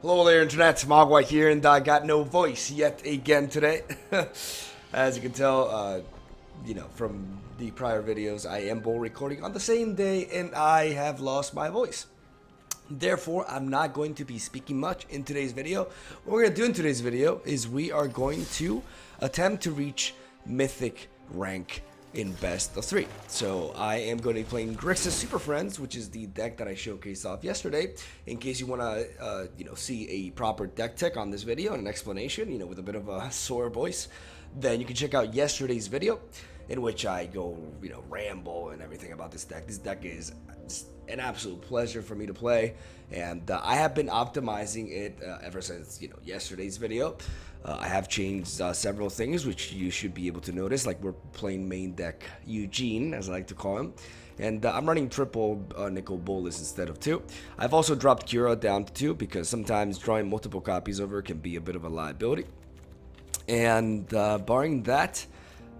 Hello there, Internet. Mogwai here, and I got no voice yet again today. As you can tell, from the prior videos, I am both recording on the same day, and I have lost my voice. Therefore, I'm not going to be speaking much in today's video. What we're going to do in today's video is we are going to attempt to reach Mythic rank in best of 3. So I am going to be playing Grixis Super Friends, which is the deck that I showcased off yesterday. In case you want to, see a proper deck tech on this video and an explanation, with a bit of a sore voice, then you can check out yesterday's video, in which I go, ramble and everything about this deck. This deck is an absolute pleasure for me to play, and I have been optimizing it ever since yesterday's video. I have changed several things, which you should be able to notice, like we're playing main deck Eugene, as I like to call him, and I'm running triple Nicol Bolas instead of 2. I've also dropped Kira down to 2 because sometimes drawing multiple copies over can be a bit of a liability. And barring that,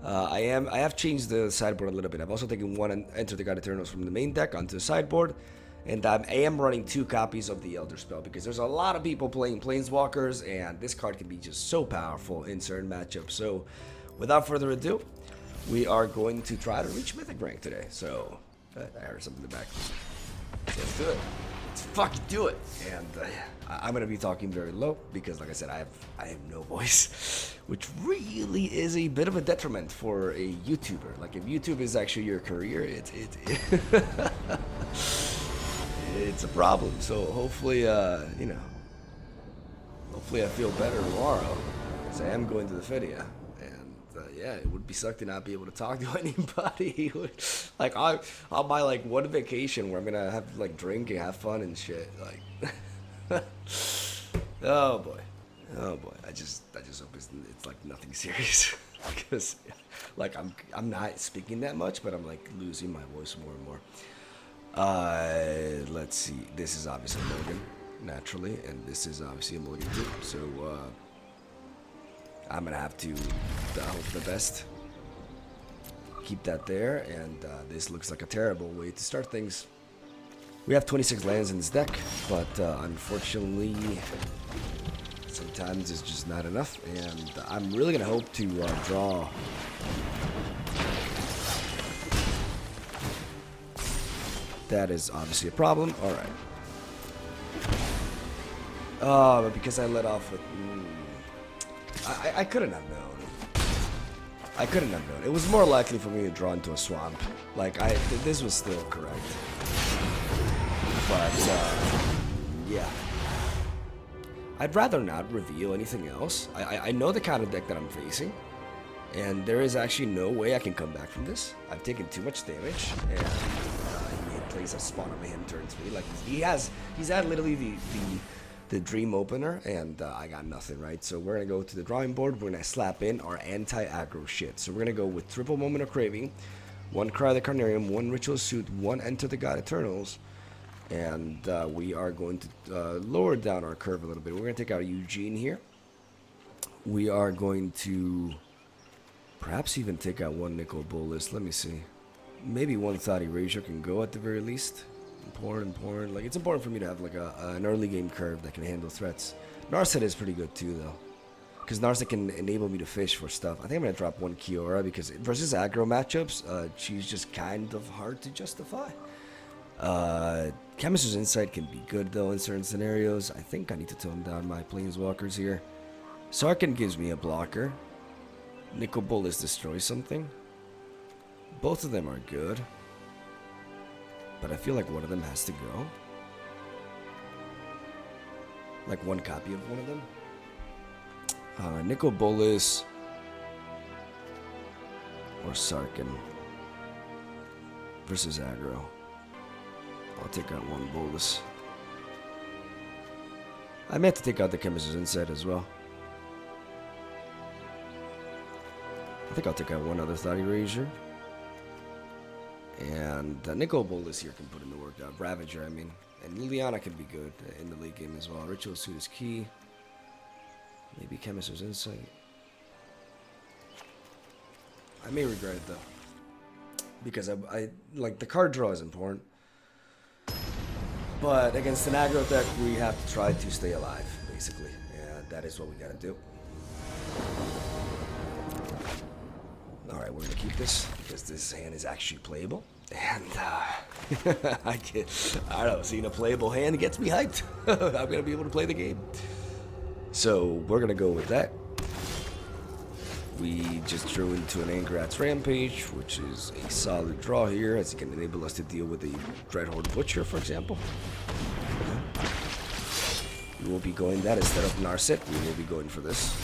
I have changed the sideboard a little bit. I've also taken one Enter the God Eternals from the main deck onto the sideboard, and I am running 2 copies of the Elder Spell because there's a lot of people playing Planeswalkers, and this card can be just so powerful in certain matchups. So, without further ado, we are going to try to reach Mythic rank today. So, I heard something in the back. So let's do it. Let's fucking do it. And I'm gonna be talking very low because, like I said, I have no voice, which really is a bit of a detriment for a YouTuber. Like, if YouTube is actually your career, it's a problem. So hopefully, hopefully I feel better tomorrow, because I am going to the Fidia. Yeah, it would be suck to not be able to talk to anybody. Like, I'll buy like one vacation where I'm gonna have to like drink and have fun and shit. Like, oh boy, I just hope it's like nothing serious, because like I'm not speaking that much, but I'm like losing my voice more and more. Let's see. This is obviously Mulligan, naturally, and this is obviously a Mulligan too. So I'm gonna have to hope for the best. Keep that there, and this looks like a terrible way to start things. We have 26 lands in this deck, but unfortunately, sometimes it's just not enough, and I'm really gonna hope to draw. That is obviously a problem. All right. Oh, but because I let off with. I couldn't have known. I couldn't have known. It was more likely for me to draw into a swamp. Like, this was still correct. But, yeah. I'd rather not reveal anything else. I know the kind of deck that I'm facing, and there is actually no way I can come back from this. I've taken too much damage, and he plays a spawn on him turn 3. Like, he's had literally the dream opener, and I got nothing, right? So we're gonna go to the drawing board. We're gonna slap in our anti-aggro shit. So we're gonna go with triple Moment of Craving, 1 Cry of the Carnarium, 1 Ritual Suit, 1 Enter the God Eternals, and we are going to lower down our curve a little bit. We're gonna take out Eugene here. We are going to perhaps even take out 1 Nicol Bolas. Let me see. Maybe 1 Thought Erasure can go at the very least. Important. Like, it's important for me to have like an early game curve that can handle threats. Narset is pretty good too, though, because Narset can enable me to fish for stuff. I think I'm gonna drop 1 Kiora because versus aggro matchups, she's just kind of hard to justify. Chemist's Insight can be good though in certain scenarios. I think I need to tone down my Planeswalkers here. Sarkhan gives me a blocker. Nicol Bolas destroys something. Both of them are good, but I feel like one of them has to go. Like 1 copy of one of them. Nicol Bolas or Sarkhan versus aggro. I'll take out 1 Bolas. I may have to take out the Chemist's Insight as well. I think I'll take out 1 other Thought Erasure. And Nicol Bolas here can put in the work. Ravager, I mean. And Liliana can be good in the late game as well. Ritual Suit is key. Maybe Chemist's Insight. I may regret it though, because I like the card draw is important. But against an aggro deck, we have to try to stay alive, basically. And that is what we gotta do. Alright, we're gonna keep this, because this hand is actually playable. And, I don't know, seeing a playable hand gets me hyped. I'm gonna be able to play the game. So, we're gonna go with that. We just drew into an Angrat's Rampage, which is a solid draw here, as it can enable us to deal with the Dreadhorde Butcher, for example. We will be going that instead of Narset. We will be going for this.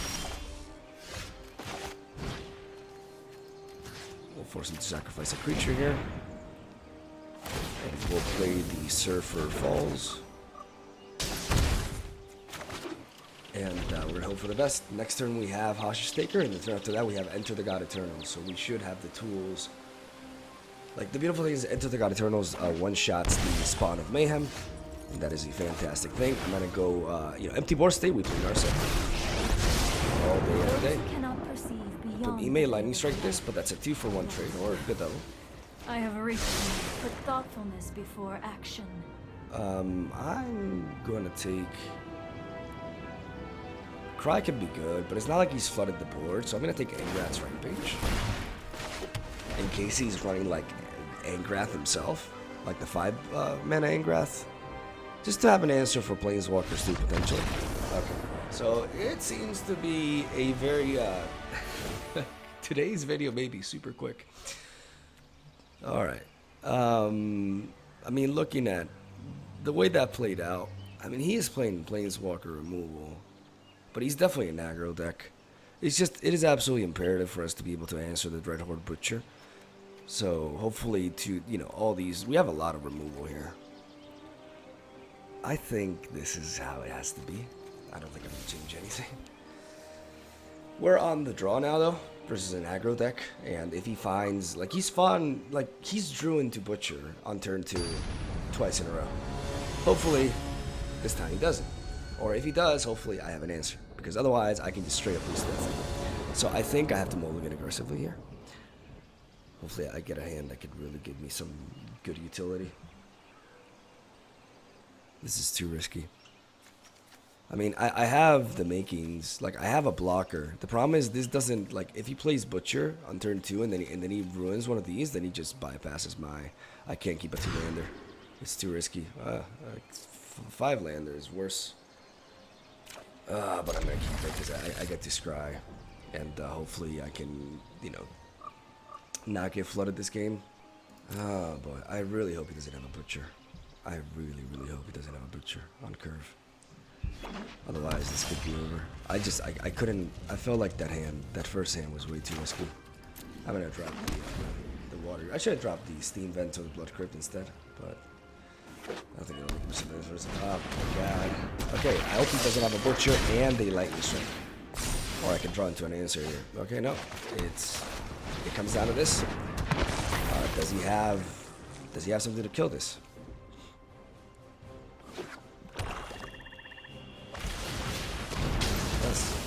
We'll force him to sacrifice a creature here. And we'll play the Surfer Falls. And we're going to hope for the best. Next turn we have Hostage Taker, and the turn after that we have Enter the God Eternal. So we should have the tools. Like, the beautiful thing is Enter the God Eternals one-shots the Spawn of Mayhem. And that is a fantastic thing. I'm going to go, Empty Board State, we play Narset. All day, every day. He may Lightning Strike this, but that's a 2-for-1 trade, or good double. I have a reason. Put thoughtfulness before action. I'm going to take... Cry can be good, but it's not like he's flooded the board, so I'm going to take Angrat's Rampage. In case he's running like Angrath himself, like the 5-mana Angrath. Just to have an answer for Planeswalkers too, potentially. Okay. So, it seems to be a very, today's video may be super quick. Alright. I mean, looking at the way that played out, I mean, he is playing Planeswalker removal. But he's definitely an aggro deck. It's just, it is absolutely imperative for us to be able to answer the Dreadhorde Butcher. So, hopefully all these, we have a lot of removal here. I think this is how it has to be. I don't think I'm going to change anything. We're on the draw now, though, versus an aggro deck. And if he finds, like, he's drew into Butcher on turn 2 twice in a row. Hopefully, this time he doesn't. Or if he does, hopefully I have an answer. Because otherwise, I can just straight up lose that thing. So I think I have to mulligan aggressively here. Hopefully I get a hand that could really give me some good utility. This is too risky. I mean, I have the makings. Like, I have a blocker. The problem is this doesn't, like, if he plays Butcher on turn 2 and then he ruins one of these, then he just bypasses my... I can't keep a 2-lander. It's too risky. 5-lander is worse. But I'm going to keep it because I get to scry. And hopefully I can, not get flooded this game. Oh, boy. I really hope he doesn't have a Butcher. I really, really hope he doesn't have a Butcher on curve. Otherwise, this could be over. I couldn't, I felt like that first hand was way too risky. I'm going to drop the water. I should have dropped the Steam Vent or the Blood Crypt instead, but... I think it'll make me some first. Oh my god. Okay, I hope he doesn't have a Butcher and a Lightning Strike. Or I can draw into an answer here. Okay, no. It comes down to this. Does he have something to kill this? Yes.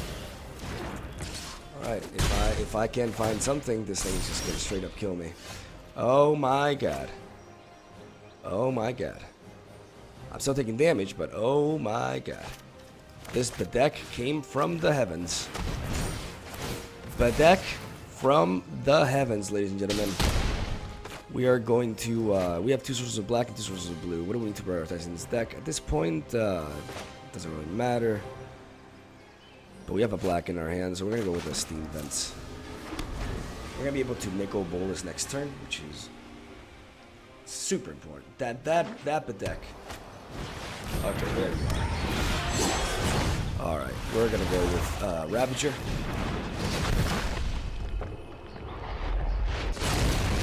Alright, if I can't find something, this thing is just gonna straight up kill me. Oh my god. Oh my god. I'm still taking damage, but oh my god. The deck came from the heavens. The deck from the heavens, ladies and gentlemen. We are going to, we have 2 sources of black and 2 sources of blue. What do we need to prioritize in this deck? At this point, it doesn't really matter. But we have a black in our hand, so we're going to go with the Steam Vents. We're going to be able to Nicol Bolas next turn, which is super important. That deck. Okay, there we go. Alright, we're going to go with Ravager.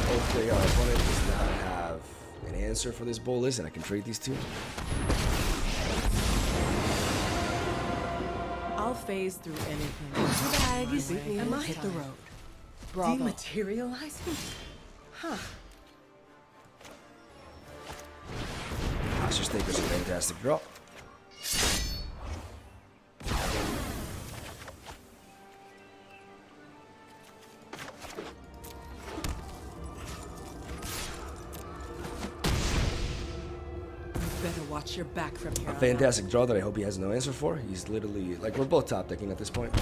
Hopefully our opponent does not have an answer for this Bolas, and I can trade these two. I'll phase through anything. I might hit the road. Bravo. Dematerializing? Huh. Hostage Taker's a fantastic draw. better watch your back from here A on fantastic draw that I hope he has no answer for. He's literally like, we're both top decking at this point.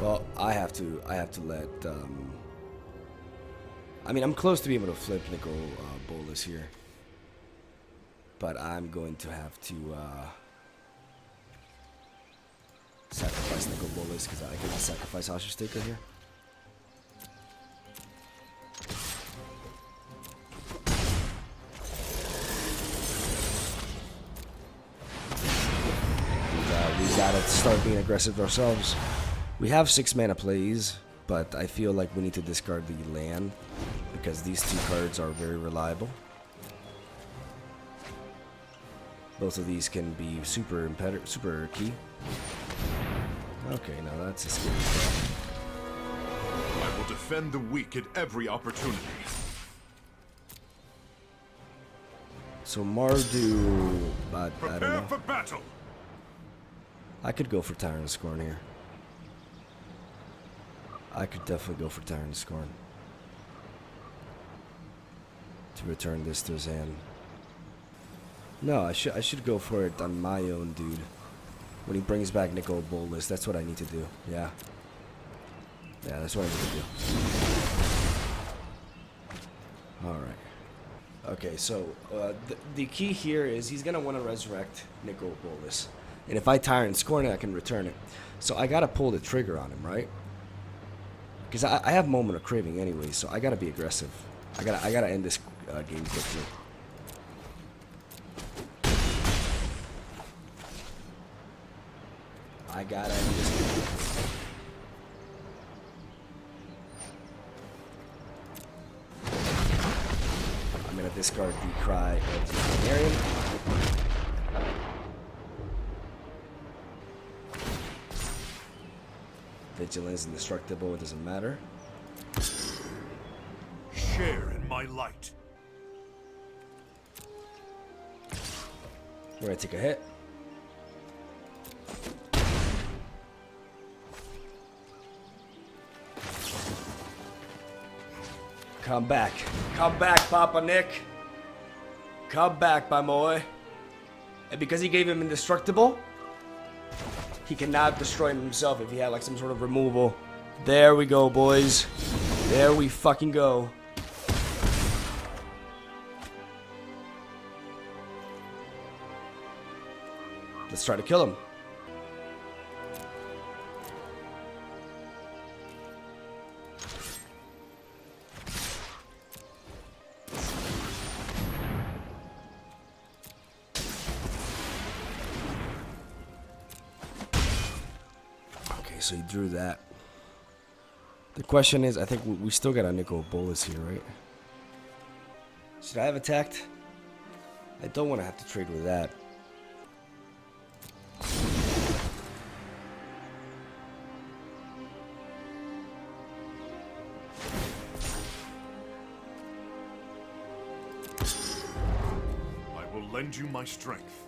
Well, I have to let. I mean, I'm close to being able to flip Nicol Bolas here, but I'm going to have to sacrifice Nicol Bolas because I cannot sacrifice Asherstaker here. We gotta start being aggressive ourselves. We have 6 mana plays, but I feel like we need to discard the land because these 2 cards are very reliable. Both of these can be super key. Okay, now that's a scary draw. I will defend the weak at every opportunity. So Mardu, but I don't Prepare know. for battle. I could go for Tyrant Scorn here. I could definitely go for Tyrant Scorn to return this to his hand. No, I should go for it on my own dude. When he brings back Nicol Bolas, that's what I need to do. Yeah. Yeah, that's what I need to do. Alright. Okay, so the key here is he's going to want to resurrect Nicol Bolas. And if I Tyrant Scorn it, I can return it. So I got to pull the trigger on him, right? Because I have Moment of Craving anyway, so I got to be aggressive. I gotta end this game quickly. I gotta end this game quickly. I'm gonna discard the Cry of the Canarian. Vigilance indestructible, it doesn't matter. Share in my light. We're gonna take a hit. Come back. Come back, Papa Nick. Come back, my boy. And because he gave him indestructible, he cannot destroy him himself if he had like some sort of removal. There we go, boys. There we fucking go. Let's try to kill him. Okay, so he drew that. The question is, I think we still got a Nicol Bolas here, right? Should I have attacked? I don't want to have to trade with that. I will lend you my strength.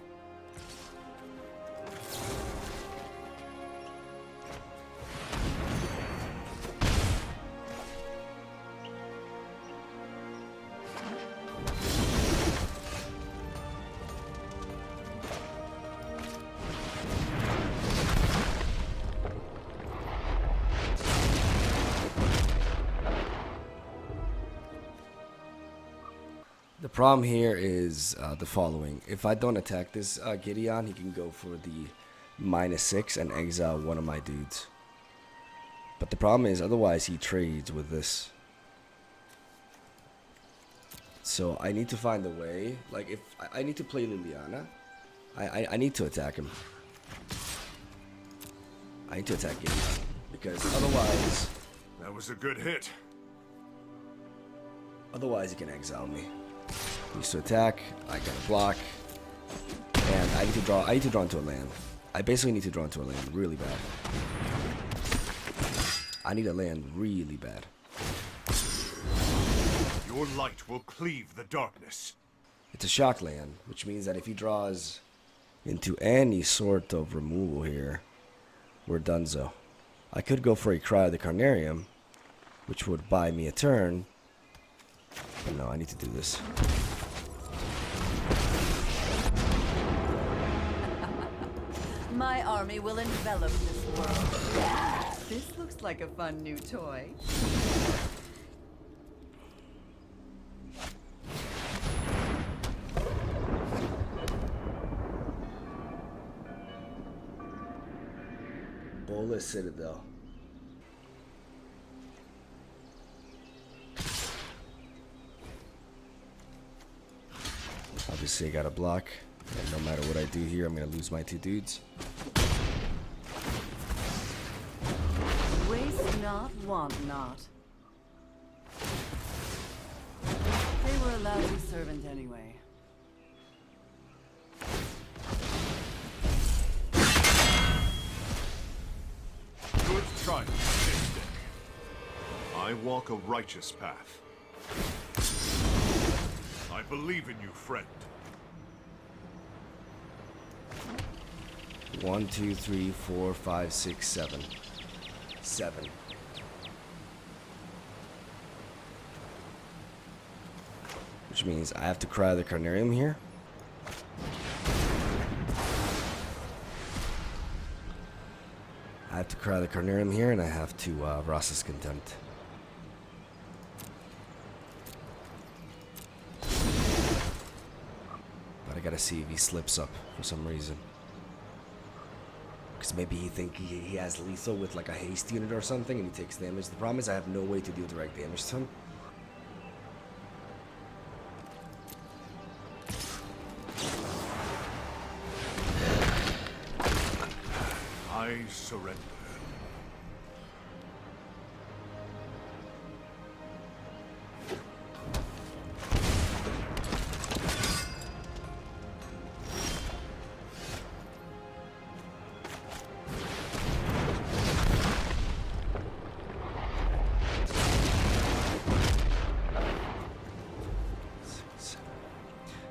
The problem here is the following. If I don't attack this Gideon, he can go for the -6 and exile one of my dudes. But the problem is, otherwise he trades with this. So I need to find a way. Like, if I need to play Liliana, I need to attack him. I need to attack Gideon. Because otherwise... That was a good hit. Otherwise he can exile me. He needs to attack, I gotta block, and I need to draw into a land. I basically need to draw into a land really bad. I need a land really bad. Your light will cleave the darkness. It's a shock land, which means that if he draws into any sort of removal here, we're donezo. I could go for a Cry of the Carnarium, which would buy me a turn, No, I need to do this. My army will envelop this world. This looks like a fun new toy. Bola Citadel. Obviously, I got a block, and no matter what I do here, I'm gonna lose my 2 dudes. Waste not, want not. They were a lousy servant anyway. Good try. Mystic. I walk a righteous path. I believe in you, friend. 1, 2, 3, 4, 5, 6, 7. 7. Which means I have to cry the Carnarium here. I have to cry the Carnarium here, and I have to Ross's Contempt. But I gotta see if he slips up for some reason. Because maybe he think he has lethal with like a haste unit or something, and he takes damage. The problem is I have no way to deal direct damage to him. I surrender.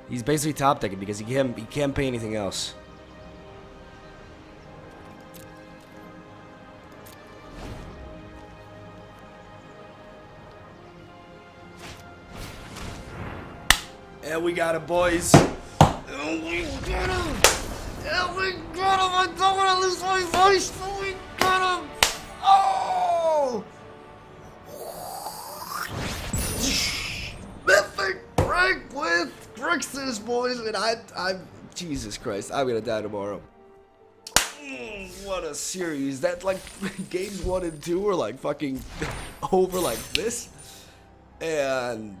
He's basically top decking because he can't pay anything else. And we got it, boys. And we got him. And we got him. I don't want to lose my voice. And we got him. Oh! Mythic rank with Grixis, boys. And I'm Jesus Christ. I'm gonna die tomorrow. What a series. That like games 1 and 2 were like fucking over like this. And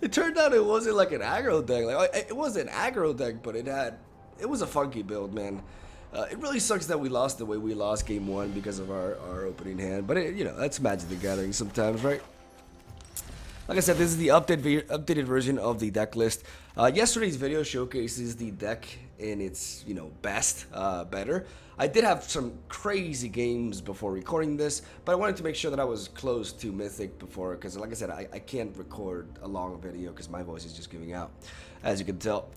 it turned out it wasn't like an aggro deck. Like it was an aggro deck, but it was a funky build, man. It really sucks that we lost the way we lost game 1 because of our opening hand. But you know, that's Magic the Gathering sometimes, right? Like I said, this is the updated version of the deck list. Yesterday's video showcases the deck in its, you know, better. I did have some crazy games before recording this, but I wanted to make sure that I was close to Mythic before, because like I said, I can't record a long video because my voice is just giving out, as you can tell.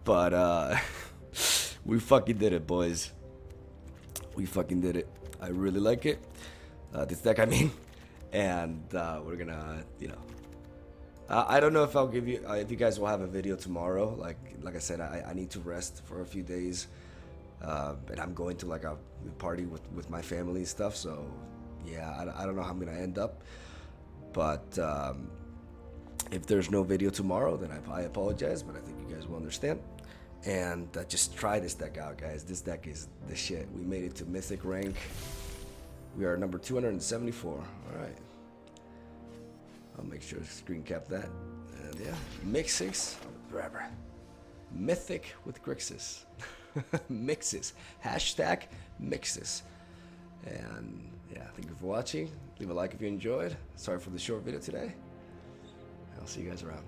But we fucking did it, boys. We fucking did it. I really like it. This deck, I mean. And we're gonna, you know, I don't know if I'll give you, if you guys will have a video tomorrow. Like I said, I need to rest for a few days, and I'm going to like a party with my family and stuff. So yeah, I don't know how I'm gonna end up, but if there's no video tomorrow, then I apologize, but I think you guys will understand. And just try this deck out, guys. This deck is the shit. We made it to Mythic rank. We are number 274. All right. I'll make sure to screen cap that. And yeah, Mixix, forever. Mythic with Grixis. Mixes. Hashtag Mixes. And yeah, thank you for watching. Leave a like if you enjoyed. Sorry for the short video today. I'll see you guys around.